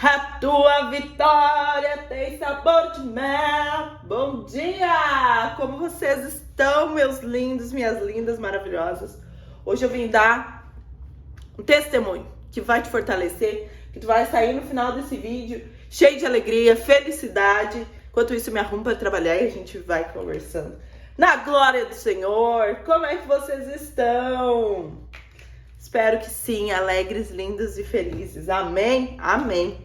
A tua vitória tem sabor de mel. Bom dia! Como vocês estão, meus lindos, minhas lindas, maravilhosas? Hoje eu vim dar um testemunho que vai te fortalecer, que tu vai sair no final desse vídeo cheio de alegria, felicidade. Enquanto isso, eu me arrumo para trabalhar e a gente vai conversando. Na glória do Senhor, como é que vocês estão? Espero que sim, alegres, lindos e felizes. Amém? Amém.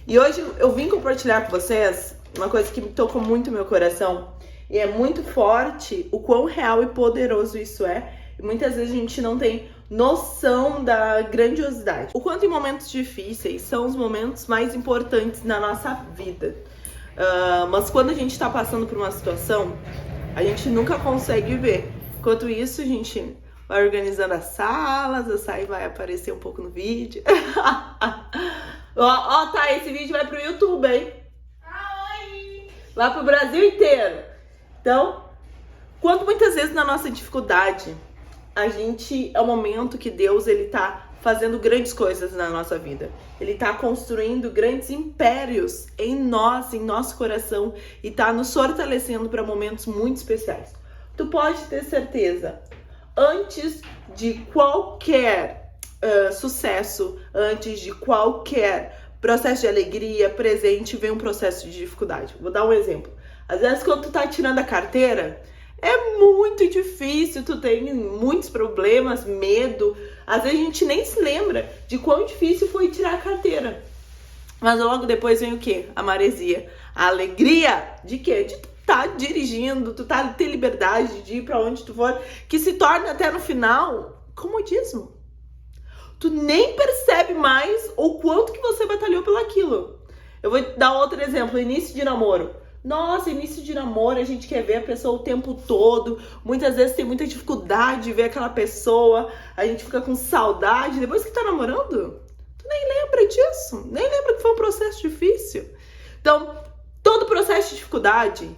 E hoje eu vim compartilhar com vocês uma coisa que me tocou muito no meu coração. E é muito forte o quão real e poderoso isso é. E muitas vezes a gente não tem noção da grandiosidade. O quanto em momentos difíceis são os momentos mais importantes na nossa vida. Mas quando a gente tá passando por uma situação, a gente nunca consegue ver. Enquanto isso, a gente vai organizando as salas, a Sai vai aparecer um pouco no vídeo. Tá, esse vídeo vai pro YouTube, hein? Oi! Vai pro Brasil inteiro. Então, quando muitas vezes na nossa dificuldade, a gente é o momento que Deus, ele tá fazendo grandes coisas na nossa vida. Ele tá construindo grandes impérios em nós, em nosso coração, e tá nos fortalecendo para momentos muito especiais. Tu pode ter certeza, antes de qualquer sucesso, antes de qualquer processo de alegria, presente, vem um processo de dificuldade. Vou dar um exemplo. Às vezes quando tu tá tirando a carteira, é muito difícil, tu tem muitos problemas, medo. Às vezes a gente nem se lembra de quão difícil foi tirar a carteira. Mas logo depois vem o quê? A maresia. A alegria de quê? De tu tá dirigindo, tu tá ter liberdade de ir pra onde tu for, que se torna até no final comodismo. Tu nem percebe mais o quanto que você batalhou pelo aquilo. Eu vou dar outro exemplo, início de namoro. Nossa, início de namoro, a gente quer ver a pessoa o tempo todo. Muitas vezes tem muita dificuldade de ver aquela pessoa. A gente fica com saudade. Depois que tá namorando, tu nem lembra disso. Nem lembra que foi um processo difícil. Então, todo processo de dificuldade,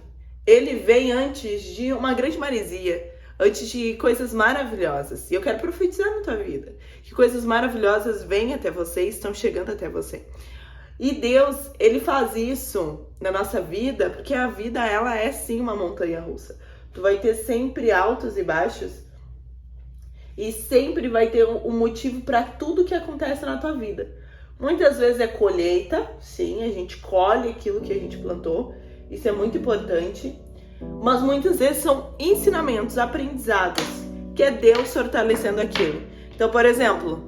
ele vem antes de uma grande maresia. Antes de coisas maravilhosas. E eu quero profetizar na tua vida. Que coisas maravilhosas vêm até você e estão chegando até você. E Deus, ele faz isso na nossa vida, porque a vida, ela é sim uma montanha russa. Tu vai ter sempre altos e baixos, e sempre vai ter um motivo para tudo que acontece na tua vida. Muitas vezes é colheita, sim, a gente colhe aquilo que a gente plantou, isso é muito importante, mas muitas vezes são ensinamentos, aprendizados, que é Deus fortalecendo aquilo. Então, por exemplo,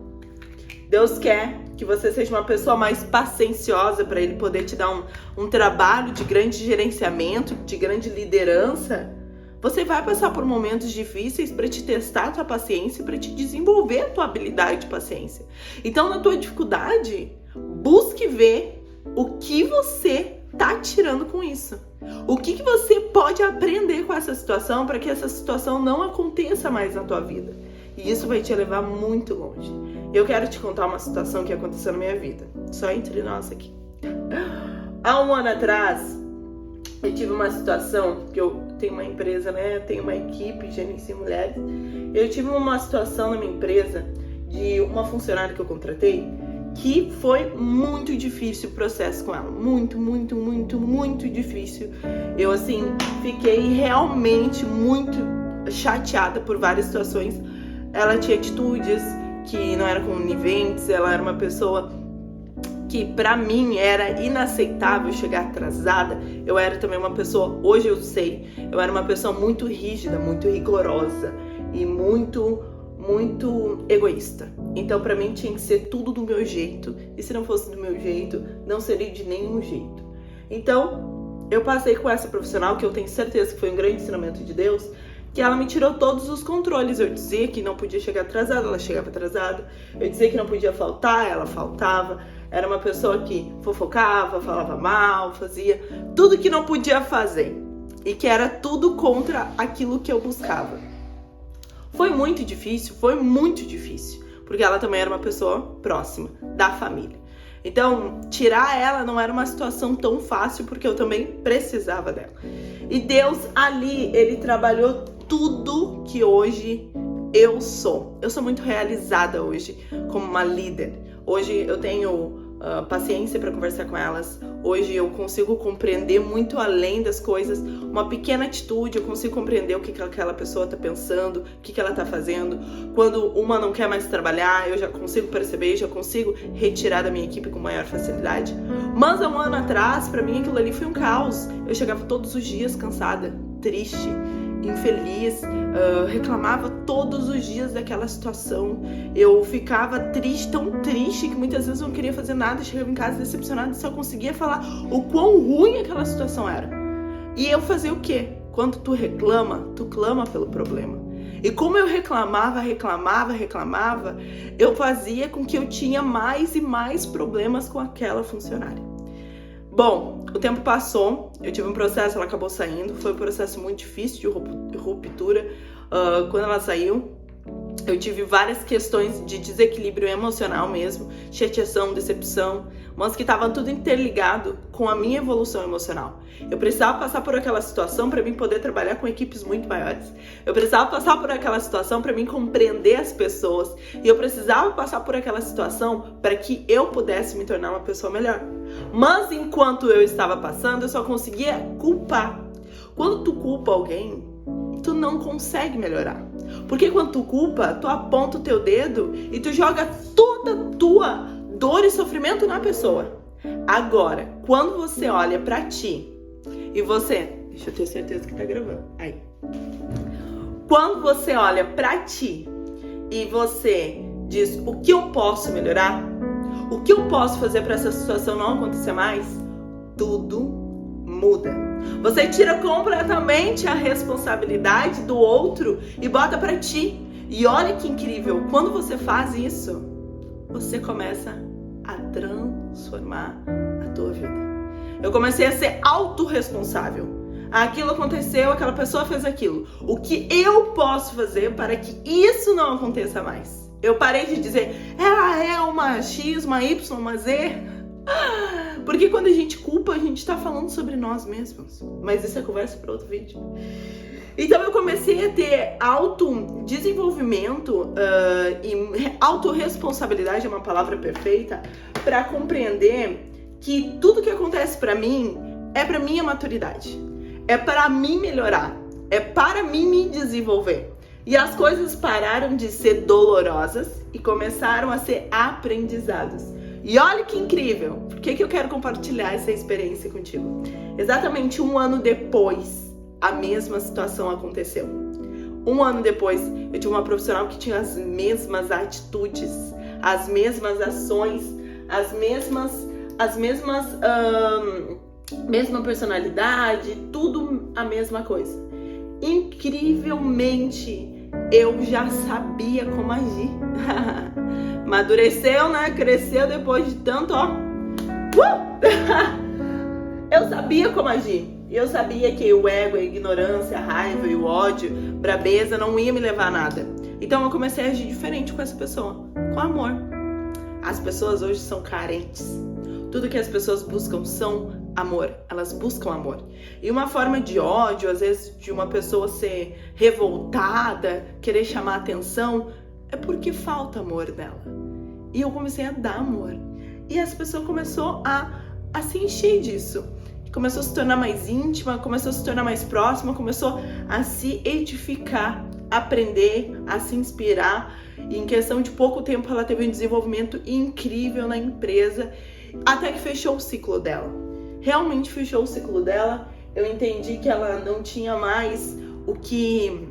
Deus quer que você seja uma pessoa mais pacienciosa para ele poder te dar um trabalho de grande gerenciamento, de grande liderança. Você vai passar por momentos difíceis para te testar a tua paciência, para te desenvolver a tua habilidade de paciência. Então, na tua dificuldade, busque ver o que você tá tirando com isso. O que você pode aprender com essa situação para que essa situação não aconteça mais na tua vida. E isso vai te levar muito longe. Eu quero te contar uma situação que aconteceu na minha vida. Só entre nós aqui. Há um ano atrás, eu tive uma situação, que eu tenho uma empresa, né? Tenho uma equipe, gerencio mulheres. Eu tive uma situação na minha empresa de uma funcionária que eu contratei que foi muito difícil o processo com ela. Muito, muito, muito, muito difícil. Eu, assim, fiquei realmente muito chateada por várias situações. Ela tinha atitudes que não eram coniventes, ela era uma pessoa que pra mim era inaceitável chegar atrasada. Eu era também uma pessoa, hoje eu sei, eu era uma pessoa muito rígida, muito rigorosa e muito egoísta. Então pra mim tinha que ser tudo do meu jeito, e se não fosse do meu jeito, não seria de nenhum jeito. Então eu passei com essa profissional, que eu tenho certeza que foi um grande ensinamento de Deus, que ela me tirou todos os controles. Eu dizia que não podia chegar atrasada, ela chegava atrasada. Eu dizia que não podia faltar, ela faltava. Era uma pessoa que fofocava, falava mal, fazia tudo que não podia fazer. E que era tudo contra aquilo que eu buscava. Foi muito difícil, porque ela também era uma pessoa próxima da família. Então, tirar ela não era uma situação tão fácil, porque eu também precisava dela. E Deus ali, ele trabalhou tudo que hoje eu sou. Eu sou muito realizada hoje como uma líder. Hoje eu tenho paciência para conversar com elas. Hoje eu consigo compreender muito além das coisas. Uma pequena atitude, eu consigo compreender o que aquela pessoa está pensando, o que ela está fazendo. Quando uma não quer mais trabalhar, eu já consigo perceber, já consigo retirar da minha equipe com maior facilidade. Mas há um ano atrás, para mim aquilo ali foi um caos. Eu chegava todos os dias cansada, triste, infeliz, reclamava todos os dias daquela situação. Eu ficava triste, tão triste, que muitas vezes eu não queria fazer nada, chegava em casa decepcionada e só conseguia falar o quão ruim aquela situação era. E eu fazia o quê? Quando tu reclama, tu clama pelo problema. E como eu reclamava, eu fazia com que eu tinha mais e mais problemas com aquela funcionária. Bom, o tempo passou, eu tive um processo, ela acabou saindo, foi um processo muito difícil de ruptura. Quando ela saiu, eu tive várias questões de desequilíbrio emocional mesmo, chateação, decepção, mas que estavam tudo interligado com a minha evolução emocional. Eu precisava passar por aquela situação para mim poder trabalhar com equipes muito maiores. Eu precisava passar por aquela situação para mim compreender as pessoas. E eu precisava passar por aquela situação para que eu pudesse me tornar uma pessoa melhor. Mas enquanto eu estava passando, eu só conseguia culpar. Quando tu culpa alguém, tu não consegue melhorar. Porque quando tu culpa, tu aponta o teu dedo e tu joga toda a tua dor e sofrimento na pessoa. Agora, quando você olha pra ti e você... Deixa eu ter certeza que tá gravando. Aí. Quando você olha pra ti e você diz o que eu posso melhorar, o que eu posso fazer pra essa situação não acontecer mais, tudo muda. Você tira completamente a responsabilidade do outro e bota pra ti. E olha que incrível, quando você faz isso, você começa a transformar a tua vida. Eu comecei a ser autorresponsável. Aquilo aconteceu, aquela pessoa fez aquilo. O que eu posso fazer para que isso não aconteça mais? Eu parei de dizer, ela é uma X, uma Y, uma Z. Porque quando a gente culpa, a gente tá falando sobre nós mesmos. Mas isso é conversa para outro vídeo. Então eu comecei a ter autodesenvolvimento e autorresponsabilidade é uma palavra perfeita para compreender que tudo que acontece para mim é para minha maturidade. É para mim melhorar. É para mim me desenvolver. E as coisas pararam de ser dolorosas e começaram a ser aprendizados. E olha que incrível, por que eu quero compartilhar essa experiência contigo? Exatamente um ano depois, a mesma situação aconteceu. Um ano depois, eu tinha uma profissional que tinha as mesmas atitudes, as mesmas ações, mesma personalidade, tudo a mesma coisa. Incrivelmente, eu já sabia como agir. Amadureceu, né? Cresceu depois de tanto, ó. Eu sabia como agir. Eu sabia que o ego, a ignorância, a raiva e o ódio, brabeza não ia me levar a nada. Então eu comecei a agir diferente com essa pessoa, com amor. As pessoas hoje são carentes. Tudo que as pessoas buscam são amor. Elas buscam amor. E uma forma de ódio, às vezes, de uma pessoa ser revoltada, querer chamar atenção, é porque falta amor nela. E eu comecei a dar amor. E essa pessoa começou a se encher disso. Começou a se tornar mais íntima, começou a se tornar mais próxima, começou a se edificar, aprender, a se inspirar. E em questão de pouco tempo ela teve um desenvolvimento incrível na empresa, até que fechou o ciclo dela. Realmente fechou o ciclo dela. Eu entendi que ela não tinha mais o que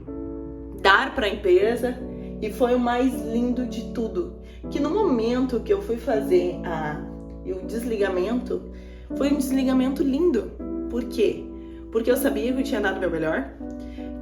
dar para a empresa. E foi o mais lindo de tudo, que no momento que eu fui fazer o desligamento, foi um desligamento lindo. Por quê? Porque eu sabia que eu tinha dado o meu melhor.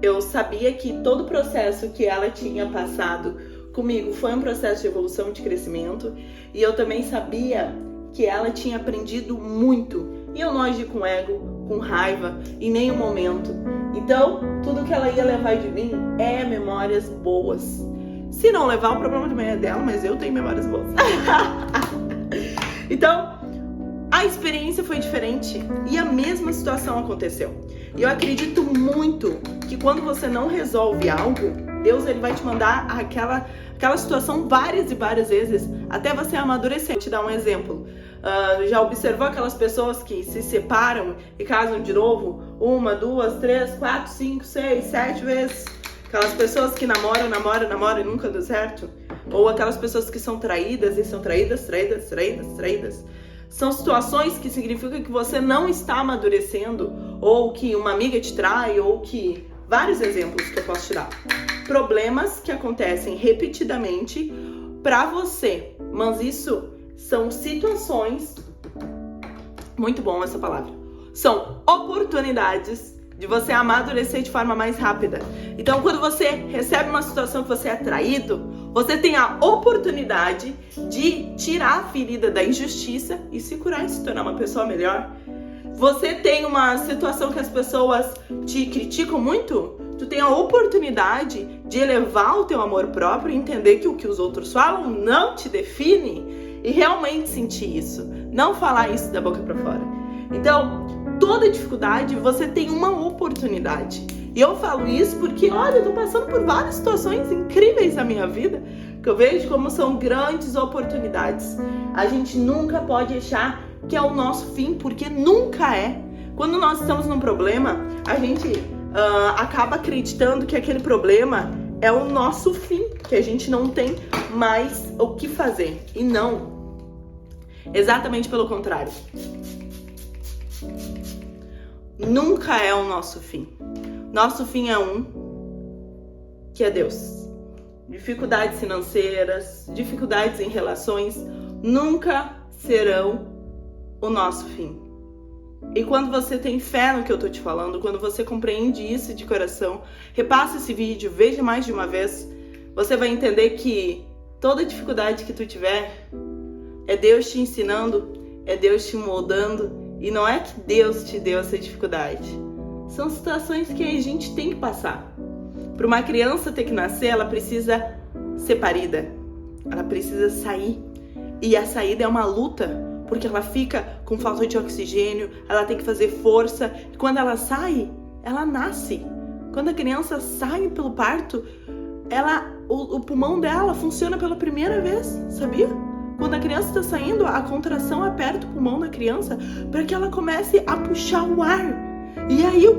Eu sabia que todo o processo que ela tinha passado comigo foi um processo de evolução, de crescimento. E eu também sabia que ela tinha aprendido muito. E eu não agi com ego, com raiva, em nenhum momento. Então, tudo que ela ia levar de mim é memórias boas. Se não levar, o problema também é dela, mas eu tenho memórias boas. Então, a experiência foi diferente e a mesma situação aconteceu. E eu acredito muito que quando você não resolve algo, Deus ele vai te mandar aquela situação várias e várias vezes até você amadurecer. Vou te dar um exemplo. Já observou aquelas pessoas que se separam e casam de novo? 1, 2, 3, 4, 5, 6, 7 vezes. Aquelas pessoas que namoram e nunca deu certo. Ou aquelas pessoas que são traídas e são traídas. São situações que significam que você não está amadurecendo, ou que uma amiga te trai, ou que... Vários exemplos que eu posso te dar. Problemas que acontecem repetidamente pra você. Mas isso são situações... Muito bom essa palavra. São oportunidades de você amadurecer de forma mais rápida. Então, quando você recebe uma situação que você é traído, você tem a oportunidade de tirar a ferida da injustiça e se curar e se tornar uma pessoa melhor. Você tem uma situação que as pessoas te criticam muito, tu tem a oportunidade de elevar o teu amor próprio e entender que o que os outros falam não te define e realmente sentir isso, não falar isso da boca pra fora. Então, toda dificuldade você tem uma oportunidade. E eu falo isso porque, olha, eu tô passando por várias situações incríveis na minha vida, que eu vejo como são grandes oportunidades. A gente nunca pode achar que é o nosso fim, porque nunca é. Quando nós estamos num problema, a gente acaba acreditando que aquele problema é o nosso fim, que a gente não tem mais o que fazer. E não. Exatamente pelo contrário. Nunca é o nosso fim. Nosso fim é que é Deus. Dificuldades financeiras, dificuldades em relações nunca serão o nosso fim. E quando você tem fé no que eu tô te falando, quando você compreende isso de coração, repassa esse vídeo, veja mais de uma vez, você vai entender que toda dificuldade que tu tiver é Deus te ensinando, é Deus te moldando, e não é que Deus te deu essa dificuldade. São situações que a gente tem que passar. Para uma criança ter que nascer, ela precisa ser parida. Ela precisa sair. E a saída é uma luta, porque ela fica com falta de oxigênio, ela tem que fazer força. E quando ela sai, ela nasce. Quando a criança sai pelo parto, o pulmão dela funciona pela primeira vez, sabia? Quando a criança está saindo, a contração aperta o pulmão da criança para que ela comece a puxar o ar. E aí o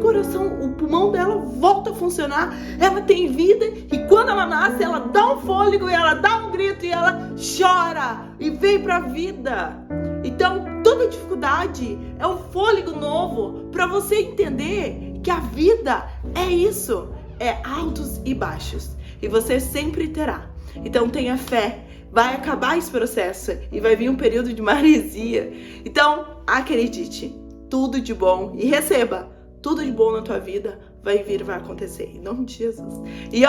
pulmão dela volta a funcionar, ela tem vida, e quando ela nasce, ela dá um fôlego, e ela dá um grito, e ela chora, e vem pra vida. Então, toda dificuldade é um fôlego novo para você entender que a vida é isso, é altos e baixos, e você sempre terá. Então, tenha fé. Vai acabar esse processo e vai vir um período de maresia. Então, acredite, tudo de bom, e receba tudo de bom na tua vida, vai vir, vai acontecer, em nome de Jesus. E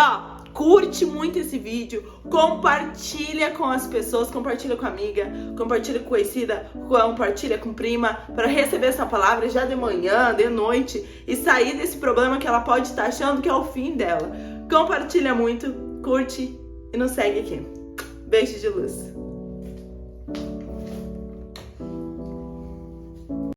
curte muito esse vídeo, compartilha com as pessoas, compartilha com a amiga, compartilha com conhecida, compartilha com prima, para receber essa palavra já de manhã, de noite, e sair desse problema que ela pode estar achando que é o fim dela. Compartilha muito, curte e nos segue aqui. Beijo de luz.